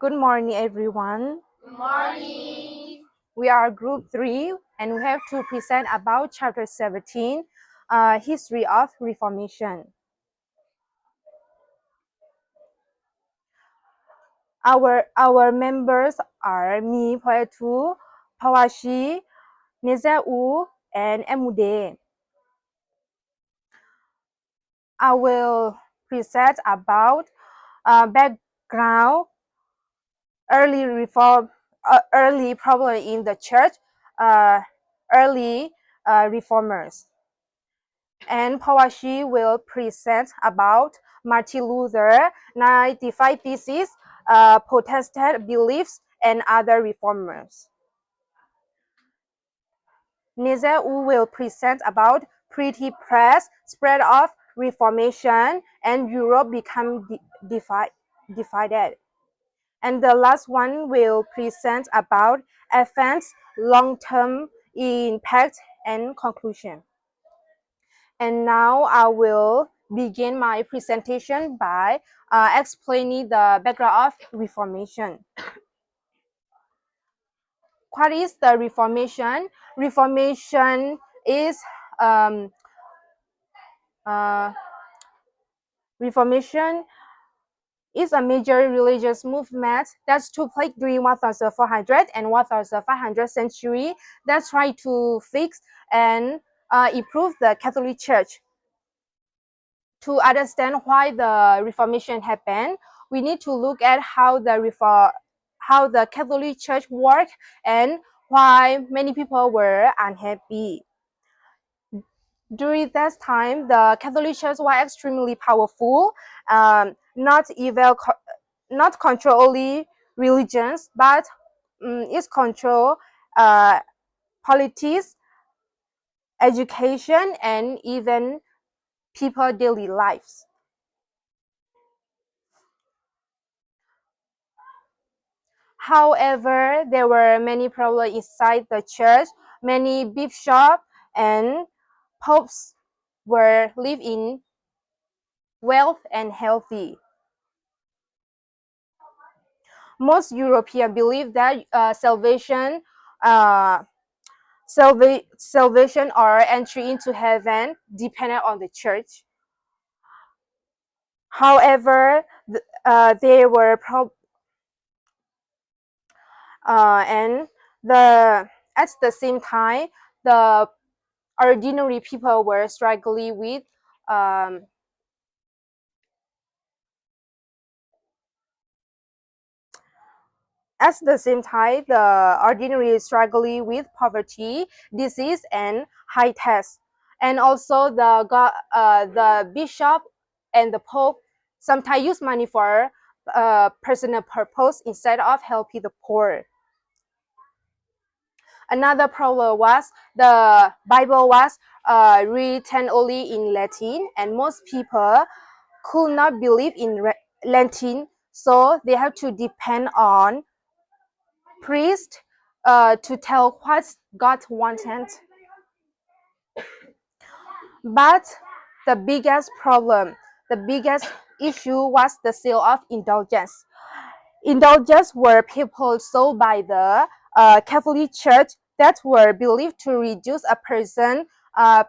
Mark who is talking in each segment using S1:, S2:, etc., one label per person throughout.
S1: Good morning, everyone.
S2: Good morning.
S1: We are Group 3, and we have to present about Chapter 17, History of Reformation. Our members are me, Poetu, Pawashi, Nezeu, and Emude. I will present about background, early reform, early problem in the church, early reformers. And Pawashi will present about Martin Luther, 95 Theses, Protestant beliefs, and other reformers. Nezeu will present about Pretty Press, spread of Reformation, and Europe become divided. And the last one will present about Advent's long-term impact and conclusion. And now I will begin my presentation by explaining the background of Reformation. What is the Reformation? Reformation is Reformation is a major religious movement that took place during 1400 and 1500 century that tried to fix and improve the Catholic Church. To understand why the Reformation happened, we need to look at how the Catholic Church worked and why many people were unhappy. During that time, the Catholic Church was extremely powerful, not control only religions, but it control politics, education, and even people's daily lives. However, there were many problems inside the church. Many bishops and popes were live in wealth and healthy. Most Europeans believe that salvation or entry into heaven depended on the church. However, there were and at the same time, the ordinary people were struggling with at the same time, the ordinary is struggling with poverty, disease, and high tax. And also the bishop and the pope sometimes use money for personal purpose instead of helping the poor. Another problem was the Bible was written only in Latin, and most people could not believe in Latin, so they have to depend on priest to tell what God wanted. But the biggest problem, the biggest issue was the sale of indulgence. Indulgence were people sold by the Catholic Church that were believed to reduce a person's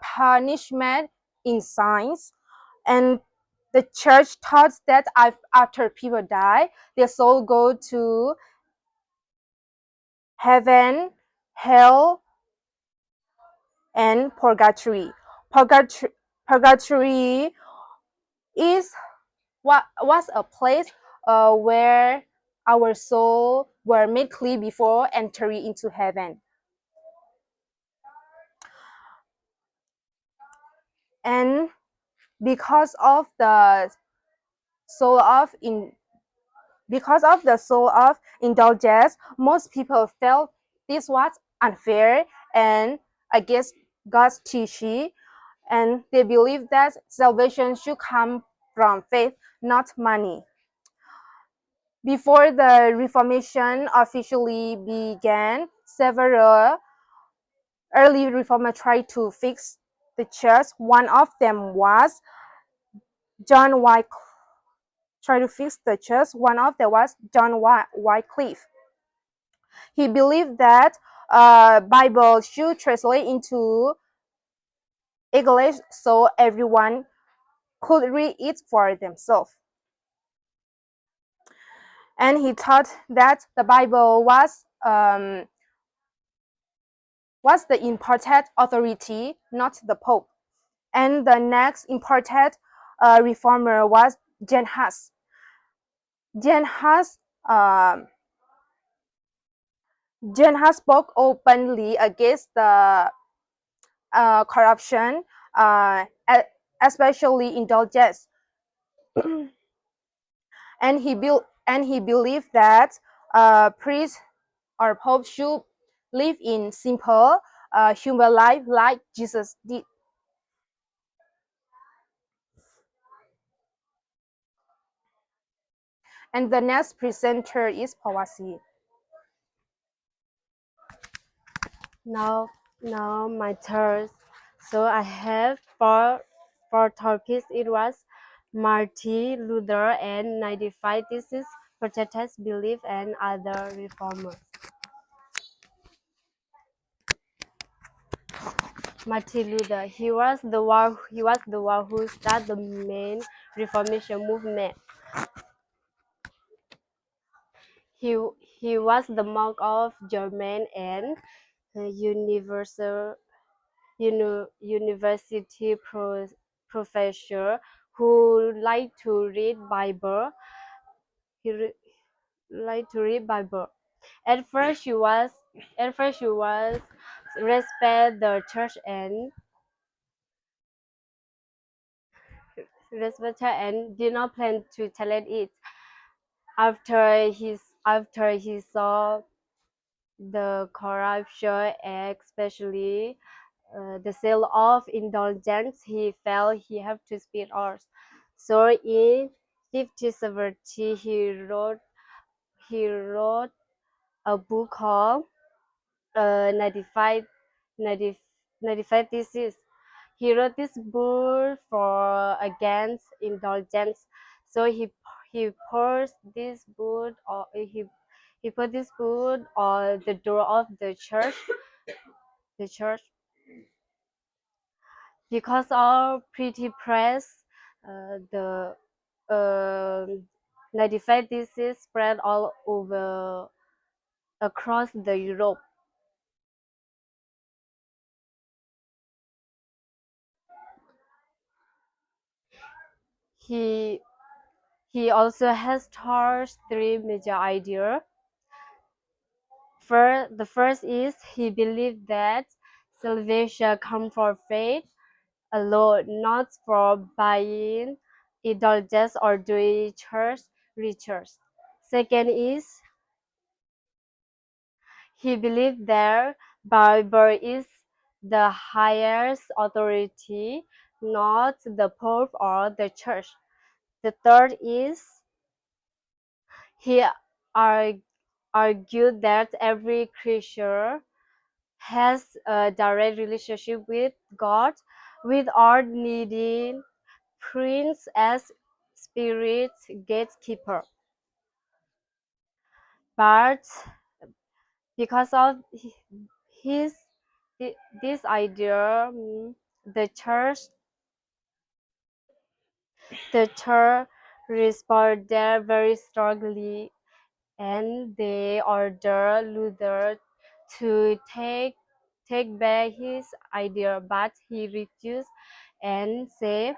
S1: punishment in sins. And the church thought that after people die, their soul go to heaven, hell, and purgatory. Purgatory was a place where our soul were made clean before entering into heaven. And because of the soul of indulgence, most people felt this was unfair and against God's teaching, and they believe that salvation should come from faith, not money. Before the Reformation officially began, several early reformers tried to fix the church. One of them was John try to fix the church. One of them was John Wycliffe. He believed that Bible should translate into English so everyone could read it for themselves. And he thought that the Bible was the important authority, not the Pope. And the next important reformer was Jan Hus. Jan Hus, um, Jan Hus spoke openly against the corruption, especially indulgence, and he believed that priests or popes should live in simple human life like Jesus did. And the next presenter is Pawasi.
S3: Now my turn. So I have four topics. It was Martin Luther and 95 thesis, Protestant belief and other reformers. Martin Luther, he was the one who started the main Reformation movement. He he was the monk of German and universal university professor who liked to read Bible. He liked to read Bible. At first she was respect the church and respect her and did not plan to tell it. After he saw the corruption, especially the sale of indulgence, he felt he had to speak out. So in 1570, he wrote a book called 95, 90 95 Thesis. He wrote this book for against indulgence. So he pours this book or he put this book on the door of the church because of pretty press. The 95 disease spread all over across the Europe. He he also has taught three major ideas. The first is he believed that salvation comes from faith alone, not from buying indulgence or doing church rituals. Second is he believed that Bible is the highest authority, not the Pope or the Church. The third is he arg- argued that every creature has a direct relationship with God without needing prince as spirit gatekeeper. But because of his this idea, the church the church responded very strongly, and they ordered Luther to take back his idea, but he refused and say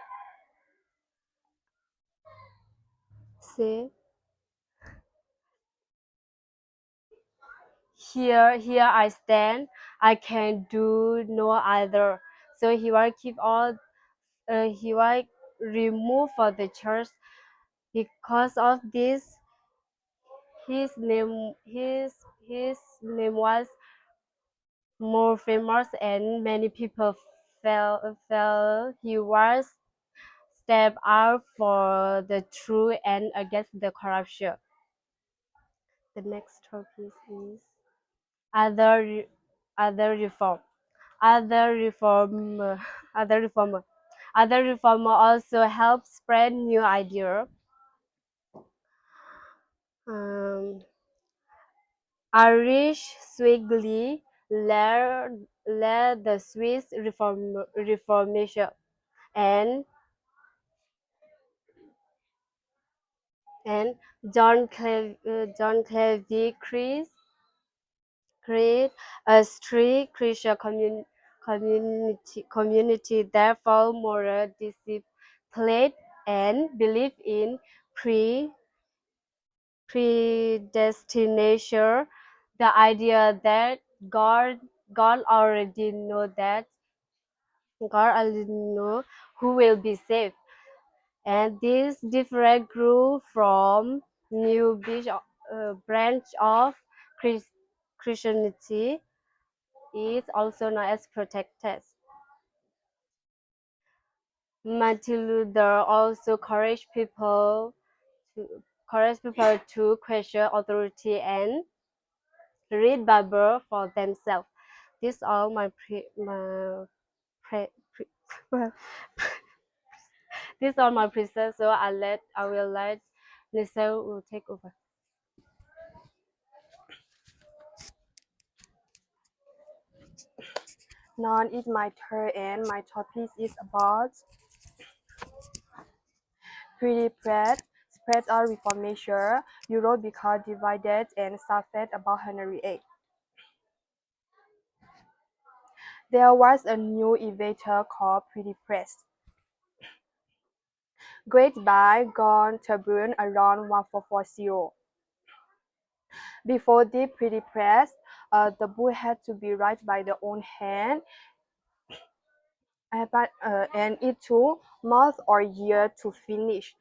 S3: here I stand, I can do no other. So he was removed from the church. Because of this, his name was more famous, and many people felt he was step out for the truth and against the corruption. The next topic is other other reform. Other reform other reformer other reformer also help spread new idea. Irish Swiggly led the Swiss Reformation, and and John Clevi create a strict Christian community that follow moral discipline and believe in pre predestination, the idea that God God already know that God already know who will be saved, and this different grew from new branch of Christianity is also known as protected. Martin Luther also encouraged people to question authority and read Bible for themselves. These are my pre, pre, these are my presets, so I will let Nicole will take over.
S1: Now it's my turn, and my topic is about pretty press. Spread of Reformation. Europe became divided and suffered about Henry VIII. There was a new inventor called pretty press. Great by Gone Turbine around 1440. Before the pretty press, the book had to be written by the own hand, and it took months or years to finish.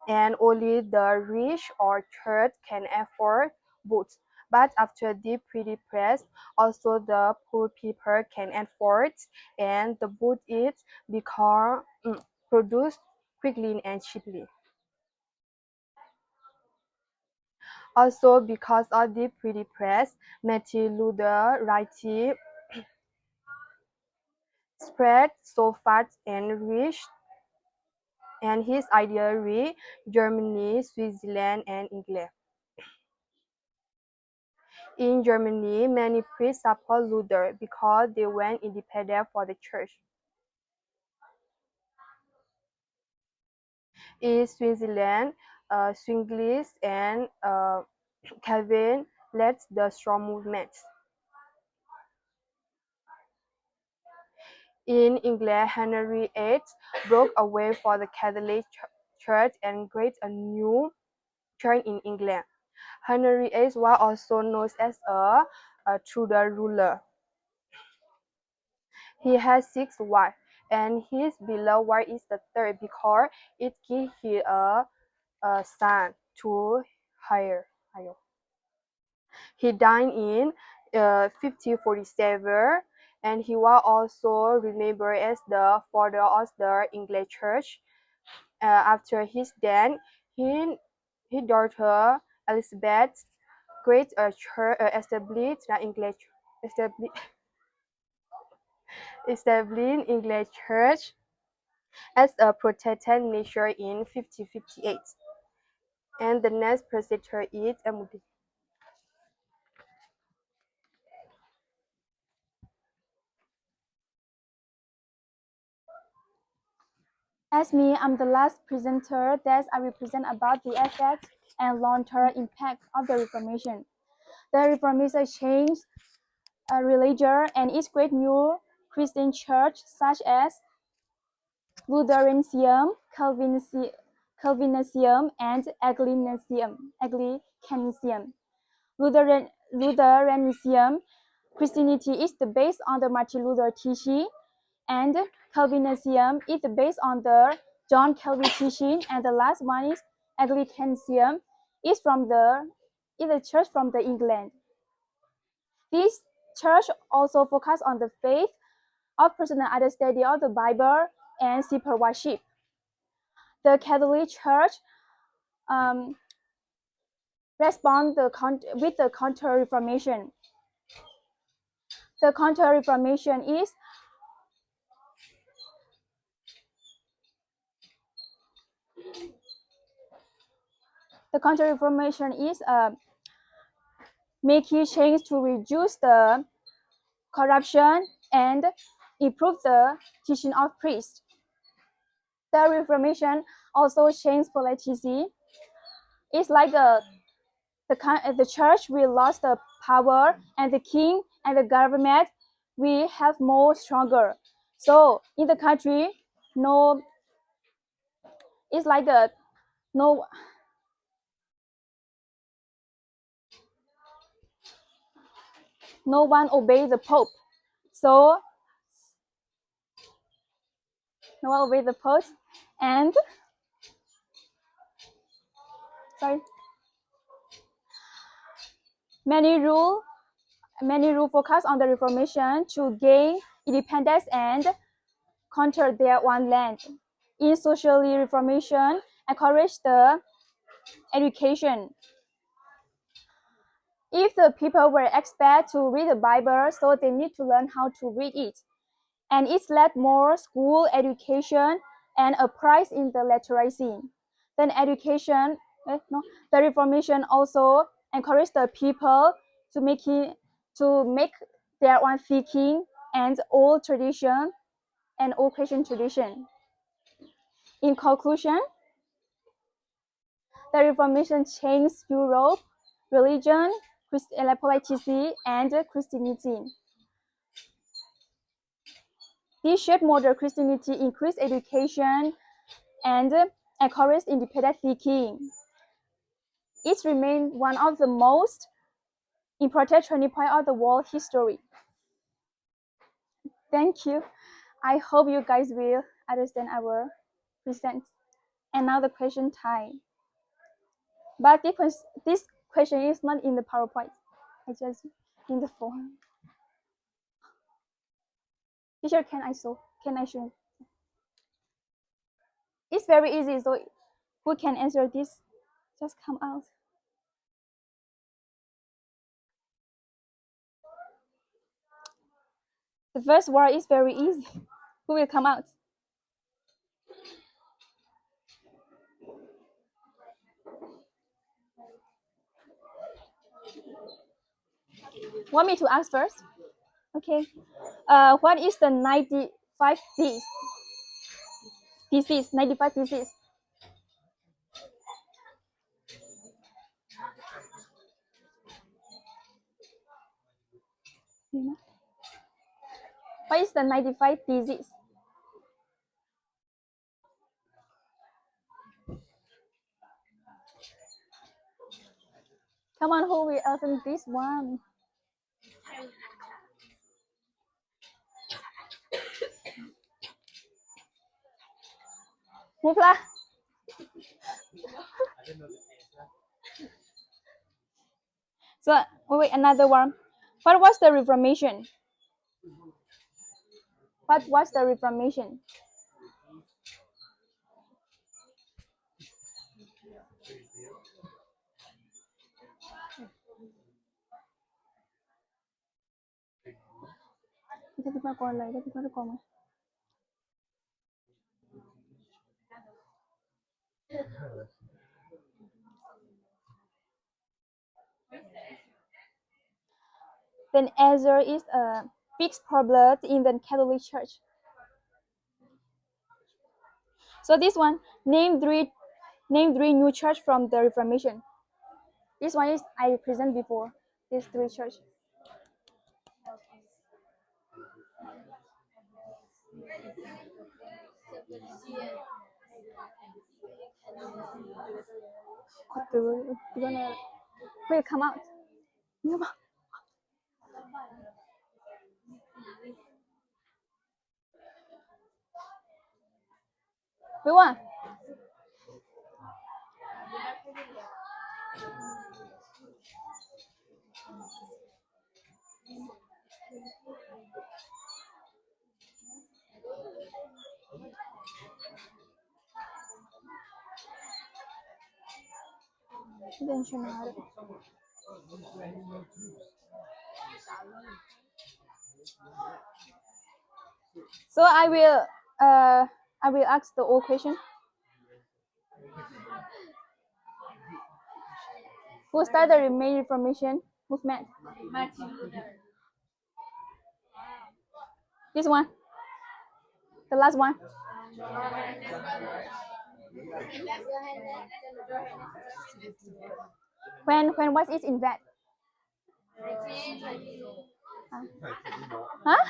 S1: And only the rich or church can afford books. But after the pretty press, also the poor people can afford, and the book is become produced quickly and cheaply. Also, because of the pretty press, Martin Luther writing spread so fast and reached, and his idea reached Germany, Switzerland, and England. In Germany, many priests support Luther because they went independent for the church. In Switzerland, Zwingli's and Calvin led the strong movement. In England, Henry VIII broke away from the Catholic Church and created a new church in England. Henry VIII was also known as a Tudor ruler. He had 6 wives, and his beloved wife is the third because it gave him a son to hire. He died in 1547, and he was also remembered as the father of the English Church. After his death, he, his daughter Elizabeth created a church, established the English established English Church as a Protestant measure in 1558, and the next presbyter is Moody.
S2: As me, I'm the last presenter that I will present about the effect and long-term impact of the Reformation. The Reformation changed religion and its great new Christian church such as Lutheranism, Calvinism, and Anglicanism. Lutheranism Christianity is based on the Martin Luther teaching, and Calvinism is based on the John Calvin teaching, and the last one is Anglicanism is a church from the England. This church also focus on the faith of personal understanding of the Bible and simple worship. The Catholic Church respond with the Counter-Reformation. The Counter-Reformation is the Counter-Reformation is making change to reduce the corruption and improve the teaching of priests. The Reformation also changed politics. It's like the church will lost the power, and the king and the government we have more stronger. So in the country, no, it's like no no one obey the pope. So no one obey the pope, and sorry, many rule focus on the Reformation to gain independence and conquer their own land. In socially Reformation, encourage the education. If the people were expected to read the Bible, so they need to learn how to read it. And it's led more school education and a prize in the literacy. Then education, the Reformation also encouraged the people to make their own thinking and old tradition and old Christian tradition. In conclusion, the Reformation changed Europe, religion, politics, and Christianity. This shaped modern Christianity, increased education, and encouraged independent thinking. It remains one of the most important turning points of the world history. Thank you. I hope you guys will understand our present. And now the question time. But this question is not in the PowerPoint. I just in the phone. Teacher, can I show? Can I show? It's very easy. So who can answer this? Just come out. The first word is very easy. Who will come out? Want me to ask first? Okay. What is the 95 disease? 95 disease. What is the 95 disease? Come on, who will answer this one? Mupla. So wait, another one. What was the Reformation? What was the Reformation? Then answer is a fixed problem in the Catholic Church. So this one, name three new church from the Reformation. This one is I present before. These three church. You're gonna will come out. We want. So I will ask the old question. Who started the main Reformation? movement. This one. The last one. When was it invented? Huh?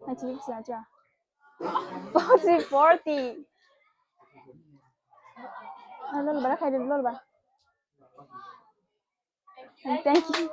S2: 1940. 40. Lolo ba? Kaya lolo ba? And thank you.